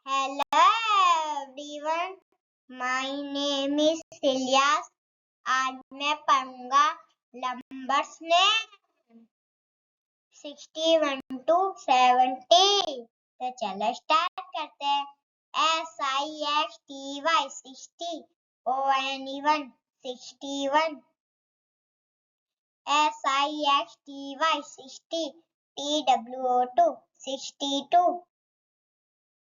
Hello everyone, my name is Ilyas. आज मैं पढ़ूंगा नंबर्स में 61 to 70। तो चलो स्टार्ट करते हैं। SIXTY 60, ONE 61, SIXTY 60, TWO 62,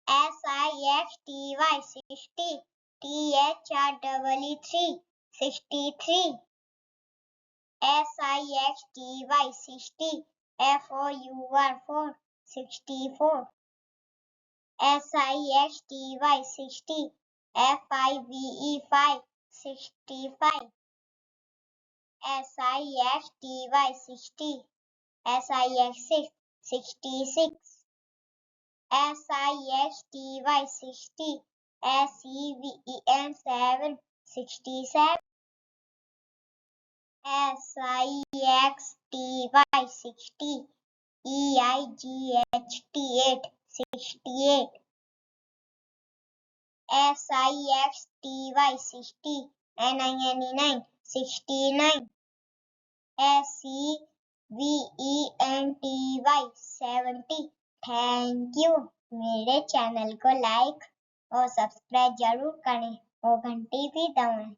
SIXTY 60, THREE 63, SIXTY 60, FOUR 64, SIXTY 60, FIVE 65, SIXTY 60, SIX 66, SIXTY 60, SEVEN 7 67, SIXTY 60, EIGHT 8 68, SIXTY 60, NINE 69, SEVENTY 70। Thank you. मेरे channel को लाइक और सब्सक्राइब जरूर करें और घंटी भी दबाएं।